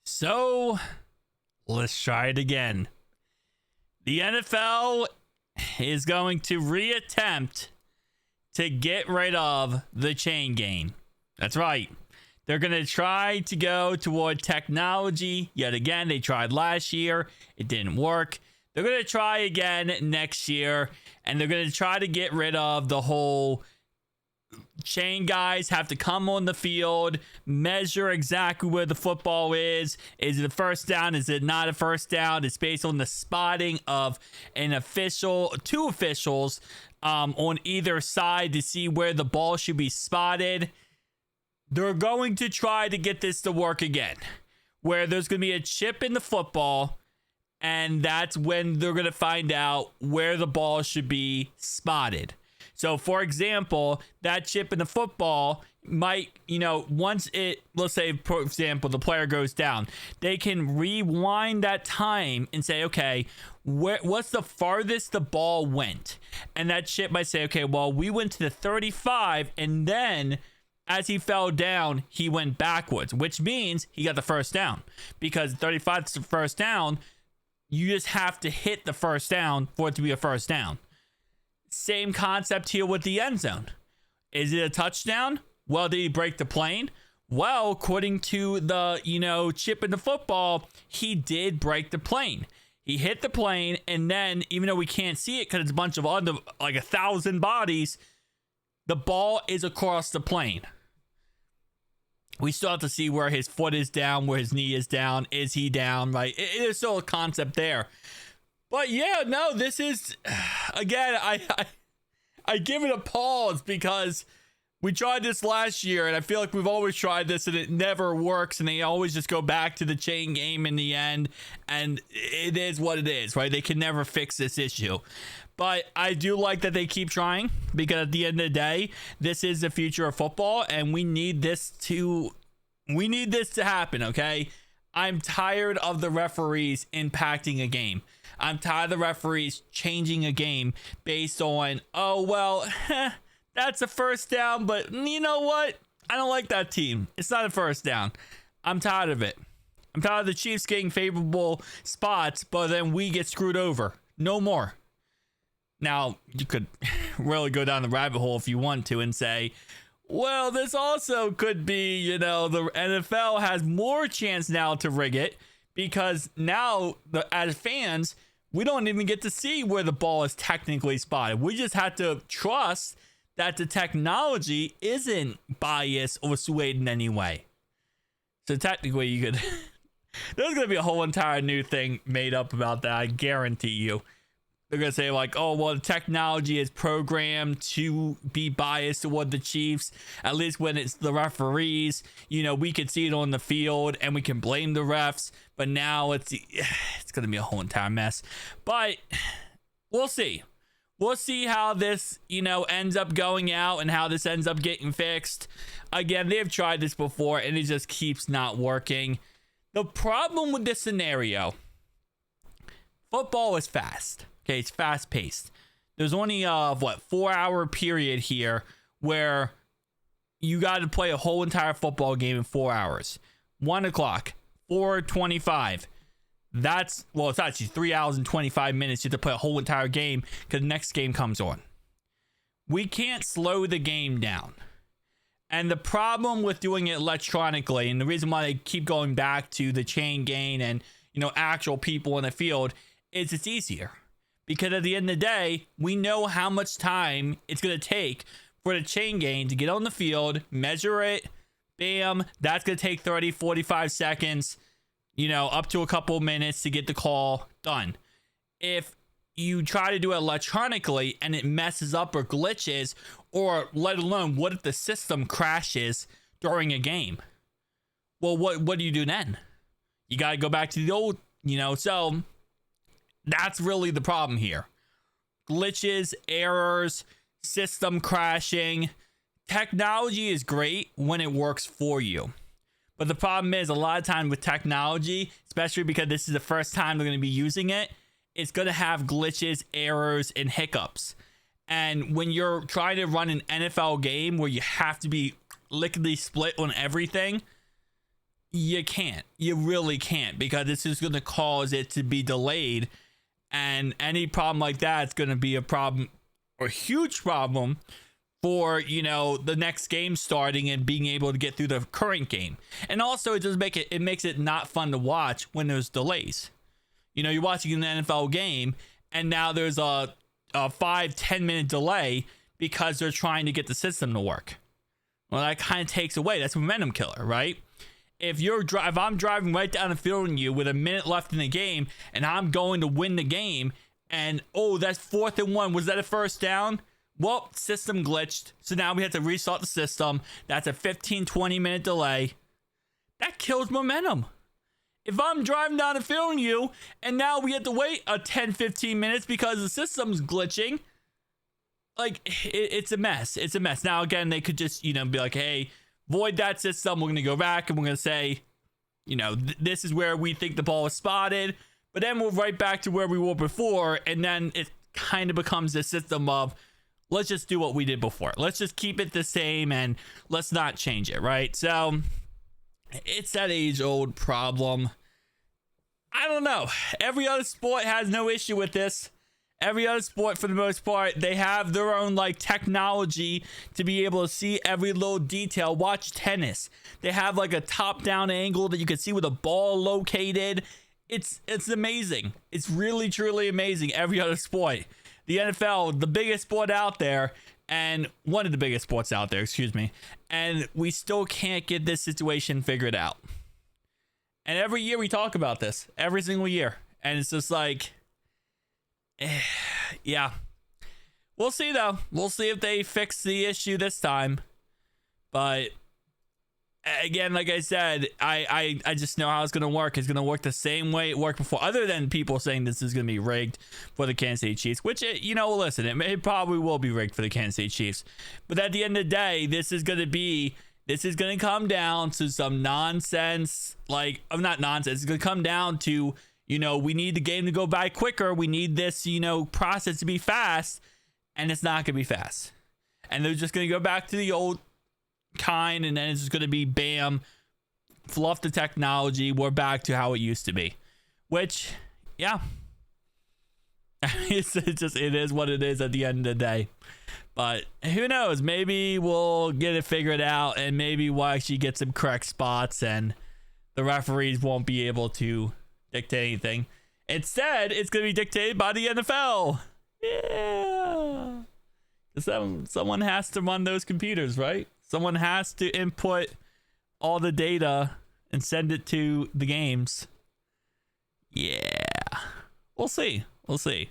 So let's try it again. The NFL is going to reattempt to get rid of the chain game. That's right. They're going to try to go toward technology. Yet again, they tried last year. It didn't work. They're going to try again next year. And they're going to try to get rid of the whole chain guys have to come on the field, measure exactly where the football is. Is it a first down? Is it not a first down? It's based on the spotting of an official, two officials on either side to see where the ball should be spotted. They're going to try to get this to work again, where there's going to be a chip in the football, and that's when they're going to find out where the ball should be spotted. So, for example, that chip in the football might, once it, let's say, for example, the player goes down, they can rewind that time and say, okay, what's the farthest the ball went? And that chip might say, okay, well, we went to the 35, and then as he fell down, he went backwards, which means he got the first down. Because 35 is the first down, you just have to hit the first down for it to be a first down. Same concept here with the end zone. Is it a touchdown? Well, did he break the plane? Well, according to the, chip in the football, he did break the plane. He hit the plane, and then, even though we can't see it because it's a bunch of like 1,000 bodies, the ball is across the plane. We still have to see where his foot is down, where his knee is down. Is he down, right? It is still a concept there. But yeah, no, this is, again, I give it a pause because we tried this last year, and I feel like we've always tried this and it never works, and they always just go back to the chain game in the end, and it is what it is, right? They can never fix this issue. But I do like that they keep trying, because at the end of the day, this is the future of football, and we need this to happen, okay? I'm tired of the referees impacting a game. I'm tired of the referees changing a game based on, that's a first down, but you know what? I don't like that team. It's not a first down. I'm tired of it. I'm tired of the Chiefs getting favorable spots, but then we get screwed over. No more. Now, you could really go down the rabbit hole if you want to and say, well, this also could be, the NFL has more chance now to rig it, because now, as fans, we don't even get to see where the ball is technically spotted. We just have to trust that the technology isn't biased or swayed in any way. So technically, you could... There's going to be a whole entire new thing made up about that, I guarantee you. They're going to say like, oh, well, the technology is programmed to be biased toward the Chiefs. At least when it's the referees, we could see it on the field and we can blame the refs. But now it's going to be a whole entire mess. But we'll see. We'll see how this, ends up going out and how this ends up getting fixed. Again, they've tried this before and it just keeps not working. The problem with this scenario, football is fast. Okay, it's fast paced. There's only a 4-hour period here where you got to play a whole entire football game in 4 hours. 1 o'clock, 4:25. It's actually 3 hours and 25 minutes. You have to play a whole entire game because the next game comes on. We can't slow the game down. And the problem with doing it electronically, and the reason why they keep going back to the chain game and, actual people in the field, is it's easier. Because at the end of the day, we know how much time it's going to take for the chain game to get on the field, measure it, bam, that's going to take 30, 45 seconds, up to a couple minutes to get the call done. If you try to do it electronically and it messes up or glitches, or let alone, what if the system crashes during a game? Well, what do you do then? You got to go back to the old, so... That's really the problem here. Glitches, errors, system crashing. Technology is great when it works for you. But the problem is, a lot of time with technology, especially because this is the first time they're going to be using it, it's going to have glitches, errors, and hiccups. And when you're trying to run an NFL game where you have to be lickety split on everything, you can't. You really can't, because this is going to cause it to be delayed. And any problem like that is going to be a problem, or a huge problem, for, you know, the next game starting and being able to get through the current game. And also it does make it makes it not fun to watch when there's delays. You know, you're watching an NFL game and now there's a 5-10 minute delay because they're trying to get the system to work. Well, that kind of takes away. That's a momentum killer, right? If I'm driving right down the field on you with a minute left in the game and I'm going to win the game, and that's 4th and 1, was that a first down? Well, system glitched, so now we have to restart the system. That's a 15-20 minute delay. That kills momentum. If I'm driving down the field on you and now we have to wait a 10-15 minutes because the system's glitching, like, it's a mess. It's a mess. Now, again, they could just, you know, be like, hey, void that system. We're going to go back and we're going to say, you know, this is where we think the ball was spotted. But then we're right back to where we were before. And then it kind of becomes a system of, let's just do what we did before. Let's just keep it the same and let's not change it, right? So it's that age-old problem. I don't know. Every other sport has no issue with this. Every other sport, for the most part, they have their own, like, technology to be able to see every little detail. Watch tennis. They have, like, a top-down angle that you can see where the ball located. It's amazing. It's really, truly amazing. Every other sport. The NFL, the biggest sport out there, and one of the biggest sports out there, excuse me, and we still can't get this situation figured out. And every year we talk about this, every single year, and it's just like, yeah. We'll see, though. We'll see if they fix the issue this time. But again, like I said, I just know how it's going to work. It's going to work the same way it worked before, other than people saying this is going to be rigged for the Kansas City Chiefs, which, you know, listen, it probably will be rigged for the Kansas City Chiefs. But at the end of the day, this is going to come down to some nonsense, like, not nonsense. It's going to come down to, you know, we need the game to go by quicker. We need this, you know, process to be fast, and it's not going to be fast. And they're just going to go back to the old kind, and then it's just going to be bam, fluff the technology, we're back to how it used to be, which, yeah, it is what it is at the end of the day. But who knows, maybe we'll get it figured out, and maybe we'll actually get some correct spots and the referees won't be able to dictate anything. Instead, it's going to be dictated by the NFL. Yeah, someone has to run those computers, right? Someone has to input all the data and send it to the games. Yeah. We'll see. We'll see.